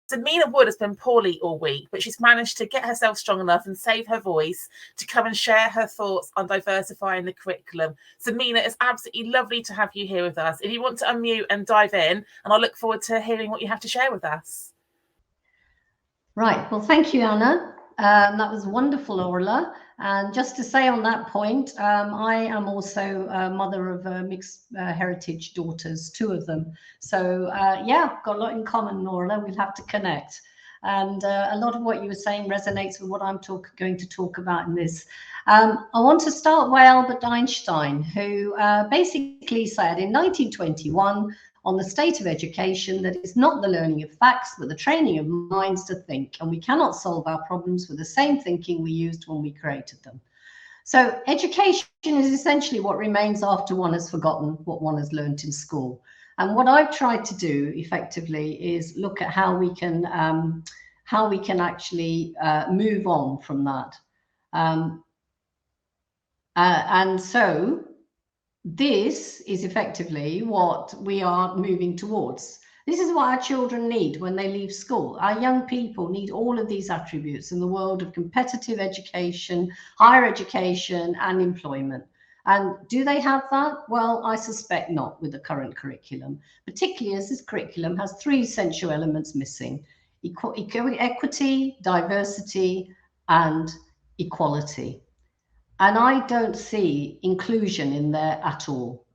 So Meena Wood has been poorly all week, but she's managed to get herself strong enough and save her voice to come and share her thoughts on diversifying the curriculum. So Meena, it's absolutely lovely to have you here with us. If you want to unmute and dive in, and I look forward to hearing what you have to share with us. Right, well, thank you, Anna. That was wonderful, Orla. And just to say on that point, I am also a mother of mixed heritage daughters, 2 of them. So yeah, got a lot in common, Orla. We'll have to connect. And a lot of what you were saying resonates with what I'm going to talk about in this. I want to start by Albert Einstein, who basically said in 1921, on the state of education, that it's not the learning of facts, but the training of minds to think. And we cannot solve our problems with the same thinking we used when we created them. So education is essentially what remains after one has forgotten what one has learned in school. And what I've tried to do effectively is look at how we can actually move on from that. And so this is effectively what we are moving towards. This is what our children need when they leave school. Our young people need all of these attributes in the world of competitive education, higher education, and employment. And do they have that? Well, I suspect not with the current curriculum, particularly as this curriculum has 3 essential elements missing: equity, diversity, and equality. And I don't see inclusion in there at all.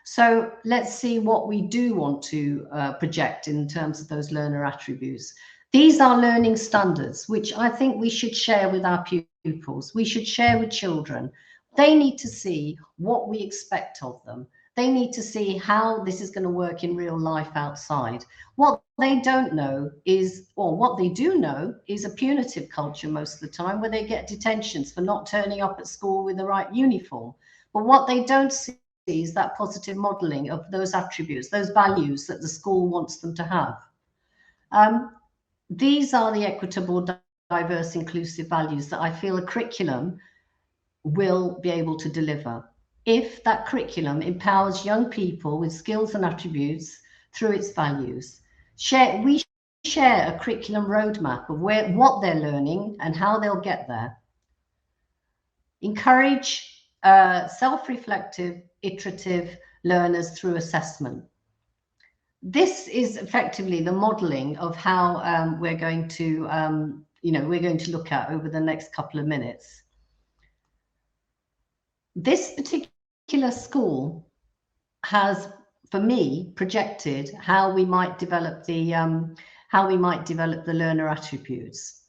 So let's see what we do want to project in terms of those learner attributes. These are learning standards, which I think we should share with our pupils. We should share with children. They need to see what we expect of them. They need to see how this is going to work in real life outside. What they don't know is, or what they do know, is a punitive culture most of the time, where they get detentions for not turning up at school with the right uniform. But what they don't see is that positive modeling of those attributes, those values that the school wants them to have. These are the equitable, diverse, inclusive values that I feel a curriculum will be able to deliver, if that curriculum empowers young people with skills and attributes through its values. We share a curriculum roadmap of what they're learning and how they'll get there. Encourage self-reflective, iterative learners through assessment. This is effectively the modeling of how we're going to look at over the next couple of minutes. This particular school has, for me, projected how we might develop the learner attributes.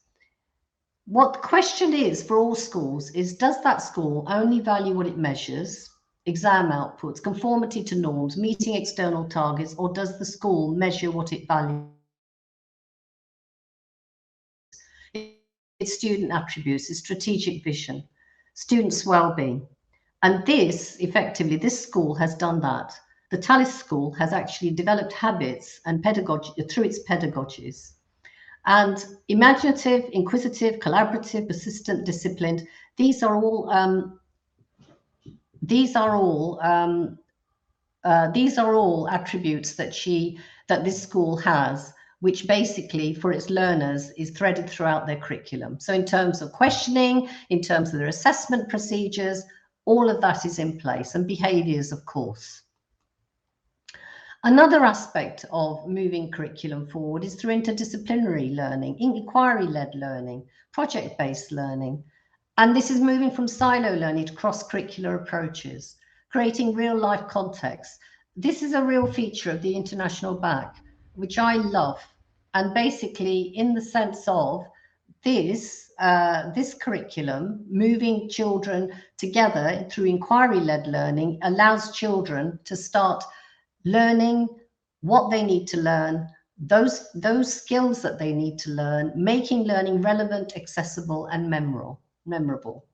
What the question is for all schools is, does that school only value what it measures, exam outputs, conformity to norms, meeting external targets, or does the school measure what it values? Its student attributes, its strategic vision, students' well-being. And this, effectively, this school has done that. The Tallis School has actually developed habits and pedagogy through its pedagogies. And imaginative, inquisitive, collaborative, persistent, disciplined, these are all attributes that this school has, which basically for its learners is threaded throughout their curriculum. So in terms of questioning, in terms of their assessment procedures, all of that is in place, and behaviours, of course. Another aspect of moving curriculum forward is through interdisciplinary learning, inquiry-led learning, project-based learning. And this is moving from silo learning to cross-curricular approaches, creating real-life context. This is a real feature of the International BAC, which I love. And basically, in the sense of this curriculum, moving children together through inquiry-led learning, allows children to start learning what they need to learn, those skills that they need to learn, making learning relevant, accessible, and memorable.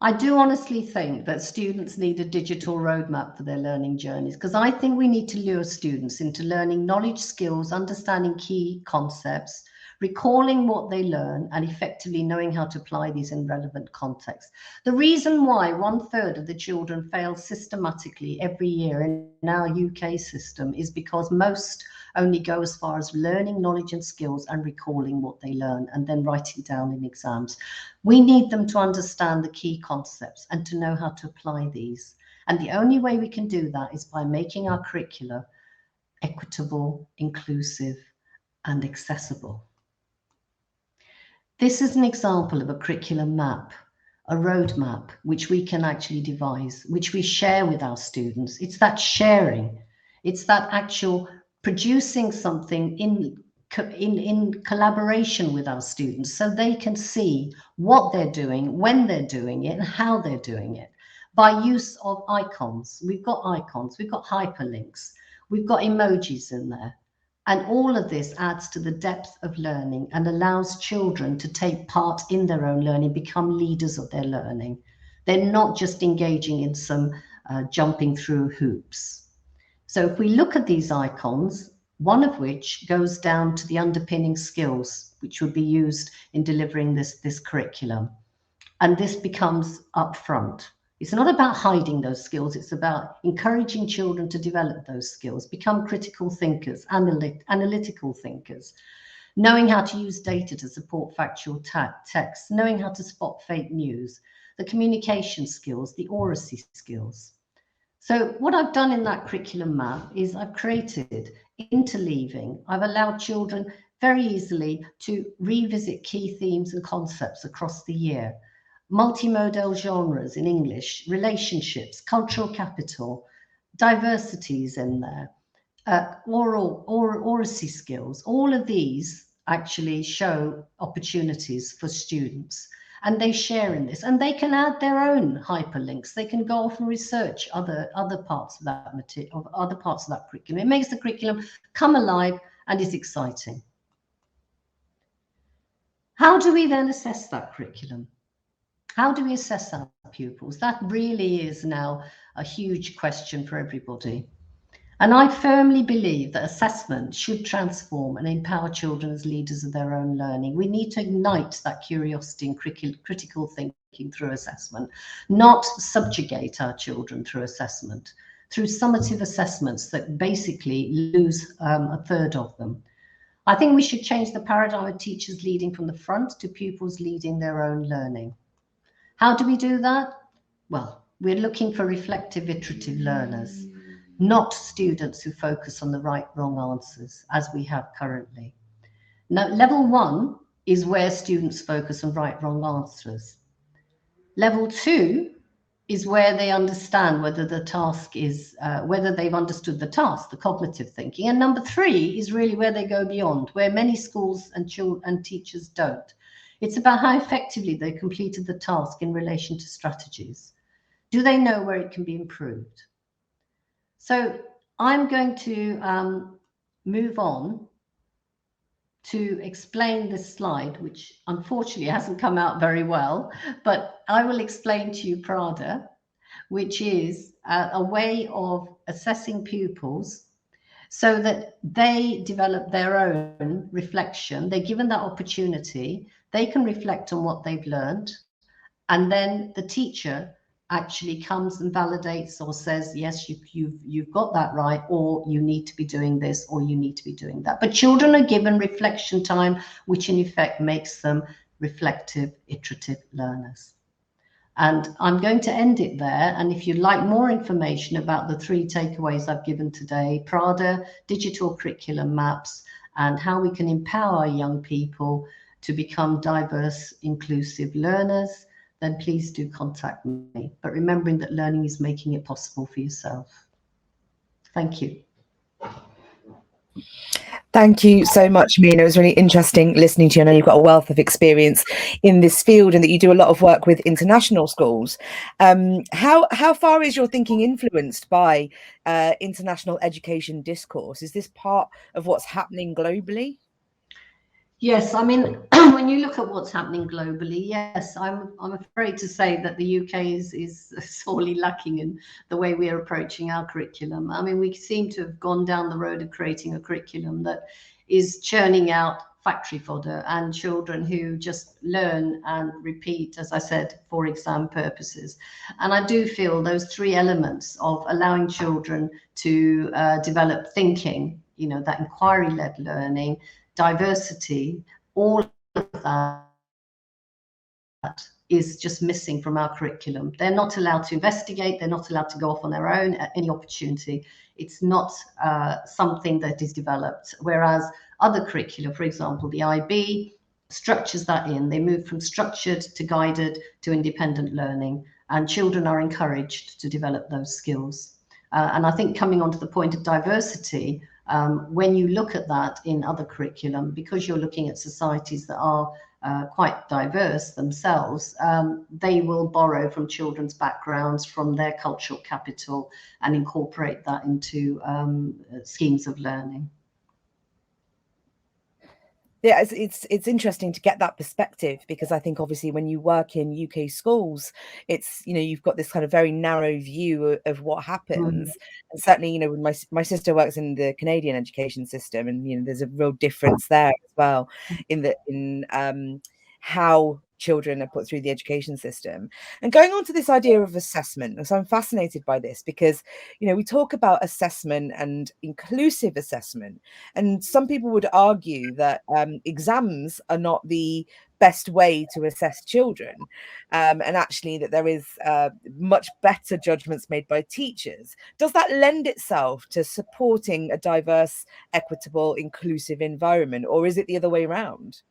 I do honestly think that students need a digital roadmap for their learning journeys, because I think we need to lure students into learning knowledge, skills, understanding key concepts, recalling what they learn and effectively knowing how to apply these in relevant contexts. The reason why 1/3 of the children fail systematically every year in our UK system is because most only go as far as learning knowledge and skills and recalling what they learn and then writing down in exams. We need them to understand the key concepts and to know how to apply these. And the only way we can do that is by making our curricula equitable, inclusive, and accessible. This is an example of a curriculum map, a roadmap, which we can actually devise, which we share with our students. It's that sharing. It's that actual producing something in collaboration with our students so they can see what they're doing, when they're doing it, and how they're doing it. By use of icons. We've got hyperlinks, we've got emojis in there. And all of this adds to the depth of learning and allows children to take part in their own learning, become leaders of their learning. They're not just engaging in some jumping through hoops. So if we look at these icons, one of which goes down to the underpinning skills, which would be used in delivering this curriculum. And this becomes upfront. It's not about hiding those skills. It's about encouraging children to develop those skills, become critical thinkers, analytical thinkers, knowing how to use data to support factual text, knowing how to spot fake news, the communication skills, the oracy skills. So what I've done in that curriculum map is I've created interleaving. I've allowed children very easily to revisit key themes and concepts across the year. Multimodal genres in English, relationships, cultural capital, diversities in there, oracy skills. All of these actually show opportunities for students, and they share in this, and they can add their own hyperlinks. They can go off and research other parts of that material, other parts of that curriculum. It makes the curriculum come alive and is exciting. How do we then assess that curriculum? How do we assess our pupils? That really is now a huge question for everybody. And I firmly believe that assessment should transform and empower children as leaders of their own learning. We need to ignite that curiosity and critical thinking through assessment, not subjugate our children through assessment, through summative assessments that basically lose 1/3 of them. I think we should change the paradigm of teachers leading from the front to pupils leading their own learning. How do we do that? Well, we're looking for reflective, iterative learners, not students who focus on the right, wrong answers, as we have currently. Now, level 1 is where students focus on right, wrong answers. Level 2 is where they understand whether the task is, whether they've understood the task, the cognitive thinking. And number 3 is really where they go beyond, where many schools and teachers don't. It's about how effectively they completed the task in relation to strategies. Do they know where it can be improved? So I'm going to move on to explain this slide, which unfortunately hasn't come out very well, but I will explain to you Prada, which is a way of assessing pupils so that they develop their own reflection. They're given that opportunity. They can reflect on what they've learned. And then the teacher actually comes and validates or says, yes, you've got that right, or you need to be doing this, or you need to be doing that. But children are given reflection time, which in effect makes them reflective, iterative learners. And I'm going to end it there. And if you'd like more information about the 3 takeaways I've given today, Prada, digital curriculum maps, and how we can empower young people to become diverse, inclusive learners, then please do contact me. But remembering that learning is making it possible for yourself. Thank you. Thank you so much, Meena. It was really interesting listening to you. I know you've got a wealth of experience in this field and that you do a lot of work with international schools. How far is your thinking influenced by international education discourse? Is this part of what's happening globally? Yes, I mean, when you look at what's happening globally, yes, I'm afraid to say that the UK is sorely lacking in the way we are approaching our curriculum. I mean, we seem to have gone down the road of creating a curriculum that is churning out factory fodder, and children who just learn and repeat, as I said, for exam purposes. And I do feel those three elements of allowing children to develop thinking, you know, that inquiry-led learning, diversity, all of that is just missing from our curriculum. They're not allowed to investigate, they're not allowed to go off on their own at any opportunity. It's not something that is developed, whereas other curricula, for example, the IB, structures that in. They move from structured to guided to independent learning, and children are encouraged to develop those skills. And I think coming on to the point of diversity, when you look at that in other curriculum, because you're looking at societies that are quite diverse themselves, they will borrow from children's backgrounds, from their cultural capital, and incorporate that into schemes of learning. Yeah, it's interesting to get that perspective, because I think obviously when you work in UK schools, it's, you know, you've got this kind of very narrow view of what happens. And certainly, you know, when my sister works in the Canadian education system, and you know, there's a real difference there as well in how children are put through the education system. And going on to this idea of assessment, so I'm fascinated by this, because you know, we talk about assessment and inclusive assessment, and some people would argue that exams are not the best way to assess children, and actually that there is much better judgments made by teachers. Does that lend itself to supporting a diverse, equitable, inclusive environment, or is it the other way around?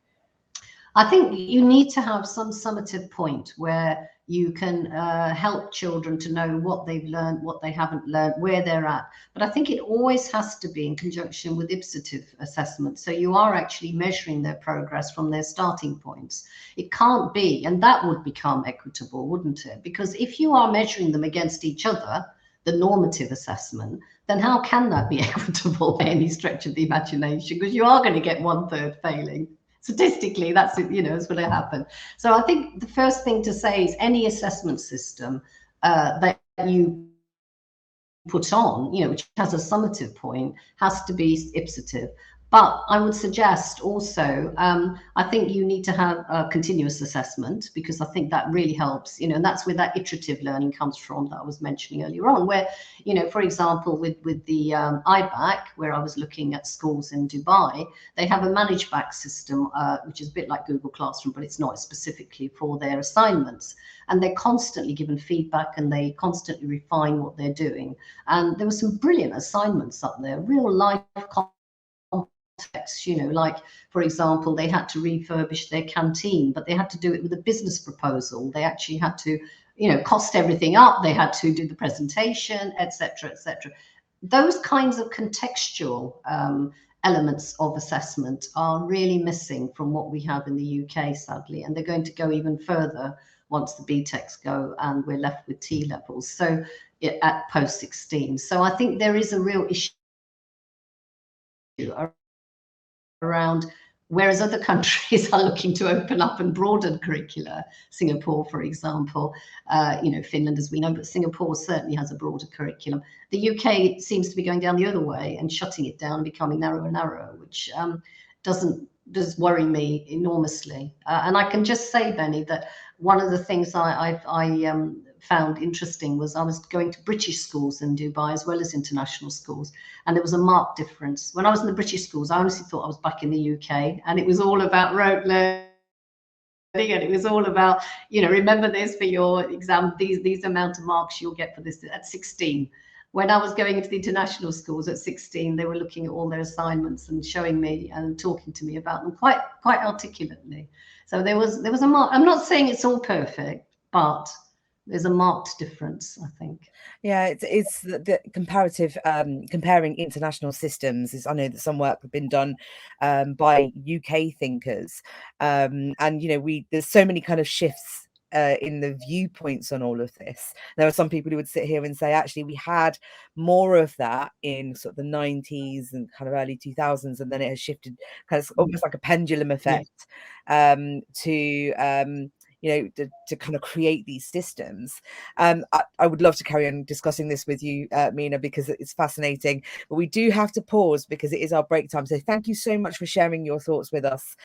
I think you need to have some summative point where you can help children to know what they've learned, what they haven't learned, where they're at. But I think it always has to be in conjunction with iterative assessment. So you are actually measuring their progress from their starting points. It can't be, and that would become equitable, wouldn't it? Because if you are measuring them against each other, the normative assessment, then how can that be equitable by any stretch of the imagination? Because you are going to get 1/3 failing. Statistically, that's it, you know, it's going to happen. So I think the first thing to say is any assessment system that you put on, you know, which has a summative point, has to be iterative. But I would suggest also, I think you need to have a continuous assessment, because I think that really helps, you know, and that's where that iterative learning comes from that I was mentioning earlier on, where, you know, for example, with the IBAC, where I was looking at schools in Dubai, they have a managed back system, which is a bit like Google Classroom, but it's not specifically for their assignments. And they're constantly given feedback, and they constantly refine what they're doing. And there were some brilliant assignments up there, real life context, you know, like, for example, they had to refurbish their canteen, but they had to do it with a business proposal. They actually had to, you know, cost everything up. They had to do the presentation, etc., etc. Those kinds of contextual elements of assessment are really missing from what we have in the UK, sadly, and they're going to go even further once the BTECs go and we're left with T levels. So at post 16. So I think there is a real issue around, whereas other countries are looking to open up and broaden curricula, Singapore, for example, you know, Finland, as we know, but Singapore certainly has a broader curriculum. The UK seems to be going down the other way and shutting it down, becoming narrower and narrower, which does worry me enormously. And I can just say, Benny, that one of the things I found interesting was I was going to British schools in Dubai as well as international schools, and there was a marked difference. When I was in the British schools, I honestly thought I was back in the UK, and it was all about rote learning, and it was all about, you know, remember this for your exam, these amount of marks you'll get for this at 16. When I was going into the international schools at 16, they were looking at all their assignments and showing me and talking to me about them quite articulately. So there was a mark. I'm not saying it's all perfect, but there's a marked difference, I think. Yeah, it's the comparative comparing international systems is, I know that some work has been done by UK thinkers, and you know, there's so many kind of shifts in the viewpoints on all of this. There are some people who would sit here and say, actually, we had more of that in sort of the 90s and kind of early 2000s, and then it has shifted kind of almost like a pendulum effect to to kind of create these systems. I would love to carry on discussing this with you, Meena, because it's fascinating, but we do have to pause because it is our break time. So thank you so much for sharing your thoughts with us.